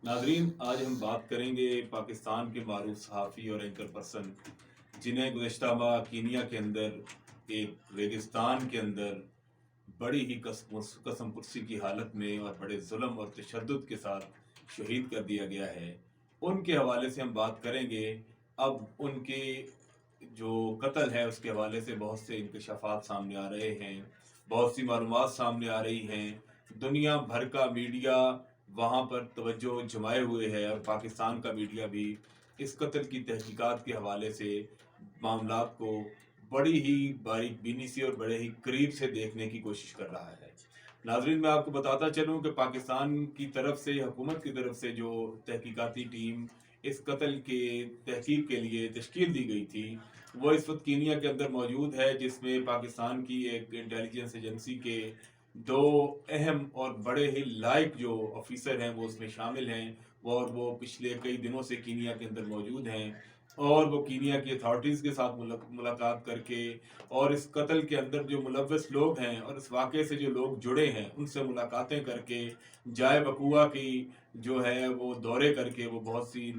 नाजरीन, आज हम बात करेंगे पाकिस्तान के मारूफ सहाफ़ी और एंकर पर्सन जिन्हें गुज़श्ता माह कीनिया के अंदर एक रेगिस्तान के अंदर बड़ी ही कसम पुरसी की हालत में और बड़े जुल्म और तशद्दुद के साथ शहीद कर दिया गया है। उनके हवाले से हम बात करेंगे। अब उनके जो कत्ल है उसके हवाले से बहुत से इंकशाफात सामने आ रहे हैं, बहुत सी मालूमात सामने आ रही हैं। दुनिया भर का मीडिया वहाँ पर तवज्जो जमाए हुए है और पाकिस्तान का मीडिया भी इस कत्ल की तहकीकात के हवाले से मामलात को बड़ी ही बारीक बीनी से और बड़े ही करीब से देखने की कोशिश कर रहा है। नाजरीन, मैं आपको बताता चलूँ कि पाकिस्तान की तरफ से, हुकूमत की तरफ से जो तहकीकाती टीम इस कत्ल के तहकीक के लिए तश्कील दी गई थी, वो इस वक्त कीनिया के अंदर मौजूद है, जिसमें पाकिस्तान की एक इंटेलिजेंस एजेंसी के दो अहम और बड़े ही लायक जो ऑफिसर हैं वो उसमें शामिल हैं। और वो पिछले कई दिनों से कीनिया के अंदर मौजूद हैं और वो कीनिया की अथॉरिटीज़ के साथ मुलाकात करके और इस कत्ल के अंदर जो मुलव्वस लोग हैं और इस वाक़े से जो लोग जुड़े हैं उनसे मुलाकातें करके जाए वक़ुआ की जो है वो दौरे करके वो बहुत सी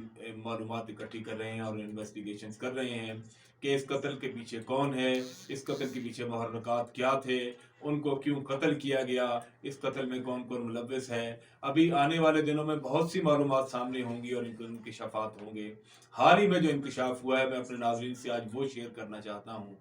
मालूमात इकट्ठी कर रहे हैं और इन्वेस्टिगेशंस कर रहे हैं कि इस कत्ल के पीछे कौन है, इस कत्ल के पीछे मुहर्रकात क्या थे, उनको क्यों कत्ल किया गया, इस कत्ल में कौन कौन मुलव्वस है। अभी आने वाले दिनों में बहुत सी मालूमात सामने होंगी और इनके इंकशाफात होंगे। हाल ही में जो इंकशाफ हुआ है मैं अपने नाज़रीन से आज वो शेयर करना चाहता हूँ।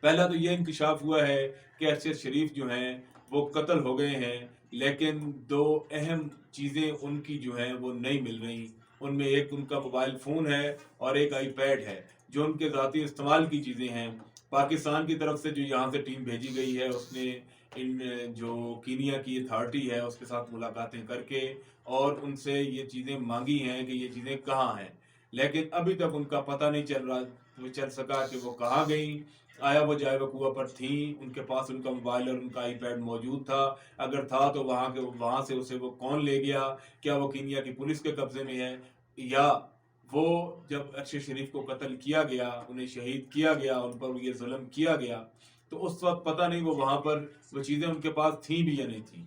पहला तो ये इंकशाफ हुआ है कि अरशद शरीफ जो हैं वो कत्ल हो गए हैं, लेकिन दो अहम चीज़ें उनकी जो हैं वो नहीं मिल रही। उनमें एक उनका मोबाइल फ़ोन है और एक आईपैड है जो उनके ज़ाती इस्तेमाल की चीज़ें हैं। पाकिस्तान की तरफ से जो यहाँ से टीम भेजी गई है उसने इन जो कीनिया की अथॉरिटी है उसके साथ मुलाकातें करके और उनसे ये चीज़ें मांगी हैं कि ये चीज़ें कहाँ हैं, लेकिन अभी तक उनका पता नहीं चल सका कि वो कहाँ गई। आया वो जाए वकूआ पर थी, उनके पास उनका मोबाइल और उनका आईपैड मौजूद था, अगर था तो वहाँ से उसे वो कौन ले गया, क्या वो कीनिया की पुलिस के कब्जे में है, या वो जब अरशद शरीफ को कत्ल किया गया, उन्हें शहीद किया गया, उन पर ये जुल्म किया गया, तो उस वक्त पता नहीं वो वहाँ पर वो चीज़ें उनके पास थी भी या नहीं थी।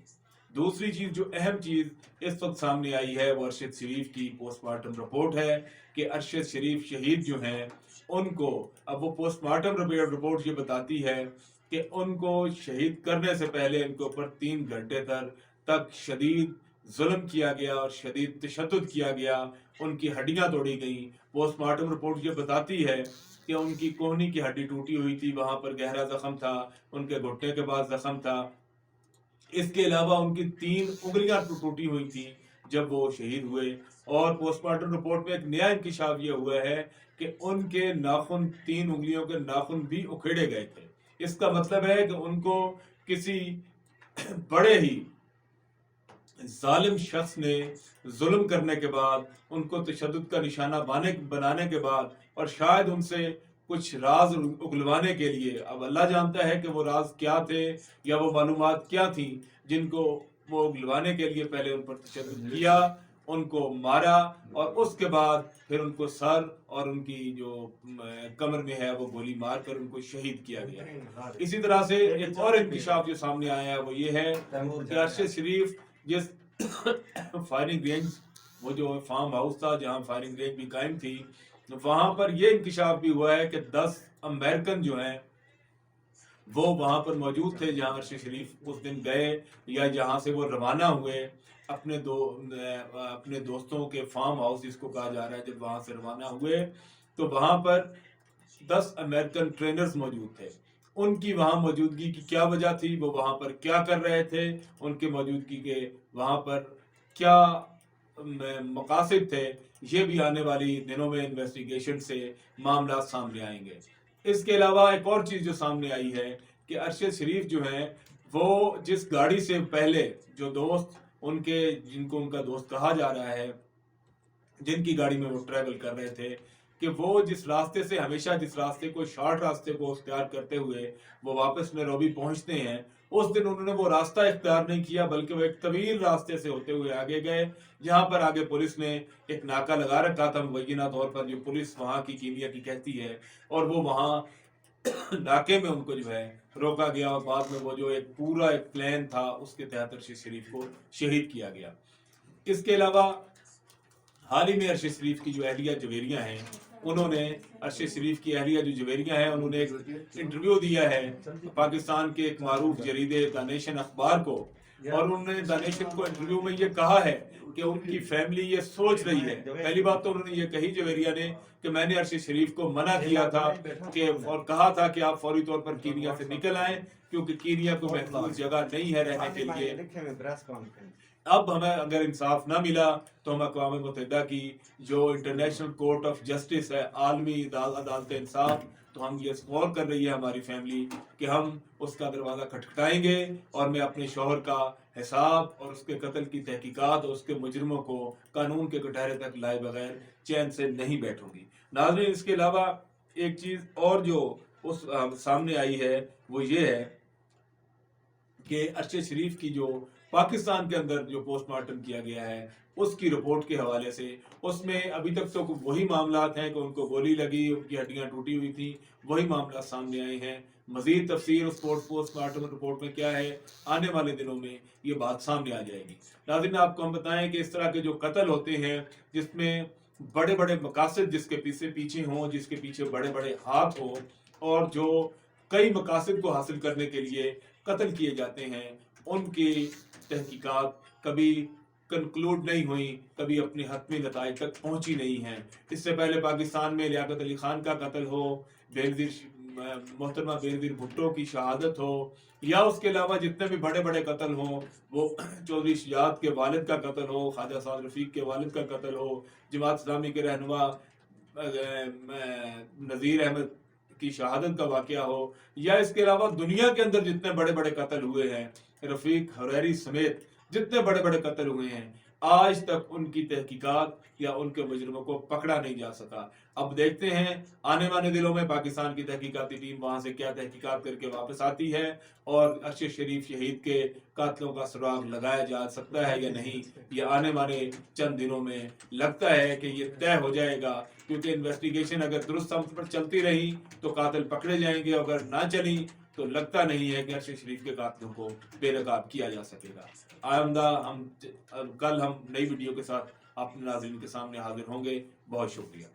दूसरी चीज़ जो अहम चीज़ इस वक्त सामने आई है वो अरशद शरीफ की पोस्टमार्टम रिपोर्ट है कि अरशद शरीफ शहीद जो हैं उनको, अब वो पोस्टमार्टम रिपोर्ट ये बताती है कि उनको शहीद करने से पहले इनके ऊपर 3 घंटे तक शदीद जुल्म किया गया और शदीद तशद्दुद किया गया, उनकी हड्डियां तोड़ी गई। पोस्टमार्टम रिपोर्ट ये बताती है कि उनकी कोहनी की हड्डी टूटी हुई थी, वहां पर गहरा जख्म था, उनके घुटने के पास जख्म था। इसके अलावा उनकी 3 उंगलियां टूटी हुई थी जब वो शहीद हुए। और पोस्टमार्टम रिपोर्ट में एक नया इंकशाफ ये हुआ है कि उनके नाखून, 3 उंगलियों के नाखून भी उखेड़े गए थे। इसका मतलब है कि उनको किसी बड़े ही जालिम शख्स ने जुल्म करने के बाद, उनको तशद्दुद का निशाना बनाने के बाद और शायद उनसे कुछ राज उगलवाने के लिए, अब अल्लाह जानता है कि वो राज क्या थे या वो मालूमात क्या थी जिनको वो उगलवाने के लिए पहले उन पर तशद्दुद किया, उनको मारा और उसके बाद फिर उनको सर और उनकी जो कमर में है वो गोली मार कर उनको शहीद किया गया। इसी तरह से एक और इंकशाफ जो सामने आया है वो ये है कि अरशद शरीफ जिस फायरिंग रेंज, वो जो फार्म हाउस था जहां फायरिंग रेंज भी कायम थी, वहां पर यह इंकशाफ भी हुआ है कि 10 अमेरिकन जो हैं वो वहां पर मौजूद थे जहां अरशद शरीफ उस दिन गए या जहां से वो रवाना हुए अपने दोस्तों के फार्म हाउस जिसको कहा जा रहा है। जब वहां से रवाना हुए तो वहां पर 10 अमेरिकन ट्रेनर्स मौजूद थे। उनकी वहां मौजूदगी की क्या वजह थी, वो वहां पर क्या कर रहे थे, उनके मौजूदगी के वहां पर क्या मकासद थे, ये भी आने वाली दिनों में इन्वेस्टिगेशन से मामला सामने आएंगे। इसके अलावा एक और चीज़ जो सामने आई है कि अरशद शरीफ जो हैं वो जिस गाड़ी से पहले जो दोस्त उनके, जिनको उनका दोस्त कहा जा रहा है, जिनकी गाड़ी में वो ट्रैवल कर रहे थे, कि वो जिस रास्ते से, हमेशा जिस रास्ते को, शॉर्ट रास्ते को इख्तियार करते हुए वो वापस नैरोबी पहुंचते हैं, उस दिन उन्होंने वो रास्ता इख्तियार नहीं किया बल्कि वो एक तवील रास्ते से होते हुए आगे गए, जहां पर आगे पुलिस ने एक नाका लगा रखा था मुबैना तौर पर, जो पुलिस वहां की कीनिया की कहती है, और वो वहां नाके में उनको जो है रोका गया और बाद में वो जो एक पूरा एक प्लान था उसके तहत अरशद शरीफ को शहीद किया गया। اس کے علاوہ حال ہی میں ارشد شریف کی جو اہلیہ جویریہ ہیں، انہوں نے ارشد شریف کی اہلیہ جو جویریہ ہیں انہوں نے ایک انٹرویو دیا ہے پاکستان کے ایک معروف جریدے دا نیشن اخبار کو، اور انہوں نے دا نیشن کو انٹرویو میں یہ کہا ہے کہ ان کی فیملی یہ سوچ رہی ہے، پہلی بات تو انہوں نے یہ کہی جویریہ نے کہ میں نے ارشد شریف کو منع کیا تھا کہ اور کہا تھا کہ آپ فوری طور پر کینیا سے نکل آئیں، کیونکہ کینیا کو محفوظ جگہ نہیں ہے رہنے کے لیے۔ اب ہمیں اگر انصاف نہ ملا تو ہم اقوام متحدہ کی جو انٹرنیشنل کورٹ آف جسٹس ہے، عالمی عدالت انصاف، تو ہم یہ غور کر رہی ہے ہماری فیملی کہ ہم اس کا دروازہ کھٹکھٹائیں گے، اور میں اپنے شوہر کا حساب اور اس کے قتل کی تحقیقات اور اس کے مجرموں کو قانون کے کٹہرے تک لائے بغیر چین سے نہیں بیٹھوں گی۔ ناظرین، اس کے علاوہ ایک چیز اور جو اس سامنے آئی ہے وہ یہ ہے کہ ارشد شریف کی جو پاکستان کے اندر جو پوسٹ مارٹم کیا گیا ہے اس کی رپورٹ کے حوالے سے، اس میں ابھی تک تو وہی معاملات ہیں کہ ان کو گولی لگی، ان کی ہڈیاں ٹوٹی ہوئی تھیں، وہی معاملات سامنے آئے ہیں۔ مزید تفصیل اس پوسٹ مارٹم رپورٹ میں کیا ہے، آنے والے دنوں میں یہ بات سامنے آ جائے گی۔ ناظرین، آپ کو ہم بتائیں کہ اس طرح کے جو قتل ہوتے ہیں جس میں بڑے بڑے مقاصد جس کے پیچھے ہوں، جس کے پیچھے بڑے بڑے ہاتھ ہوں، اور جو کئی مقاصد کو حاصل کرنے کے لیے قتل کیے جاتے ہیں، ان کی تحقیقات کبھی کنکلوڈ نہیں ہوئی، کبھی اپنے حتمی نتائج تک پہنچی نہیں ہیں۔ اس سے پہلے پاکستان میں لیاقت علی خان کا قتل ہو، محترمہ بینظیر بھٹو کی شہادت ہو، یا اس کے علاوہ جتنے بھی بڑے بڑے قتل ہوں، وہ چودھری شجاعت کے والد کا قتل ہو، خواجہ سعد رفیق کے والد کا قتل ہو، جماعت اسلامی کے رہنما نذیر احمد کی شہادت کا واقعہ ہو، یا اس کے علاوہ دنیا کے اندر جتنے بڑے بڑے قتل ہوئے ہیں، رفیق حریری سمیت جتنے بڑے بڑے قتل ہوئے ہیں، آج تک ان کی تحقیقات یا ان کے مجرموں کو پکڑا نہیں جا سکا۔ اب دیکھتے ہیں آنے والے دنوں میں پاکستان کی تحقیقاتی ٹیم وہاں سے کیا تحقیقات کر کے واپس آتی ہے، اور ارشد شریف شہید کے قاتلوں کا سراغ لگایا جا سکتا ہے یا نہیں، یہ آنے والے چند دنوں میں لگتا ہے کہ یہ طے ہو جائے گا، کیونکہ انویسٹیگیشن اگر درست سمت پر چلتی رہی تو قاتل پکڑے جائیں گے، اگر نہ چلی تو لگتا نہیں ہے کہ ارشد شریف کے قاتلوں کو بے نقاب کیا جا سکے گا۔ آئندہ کل ہم نئی ویڈیو کے ساتھ اپنے ناظرین کے سامنے حاضر ہوں گے۔ بہت شکریہ۔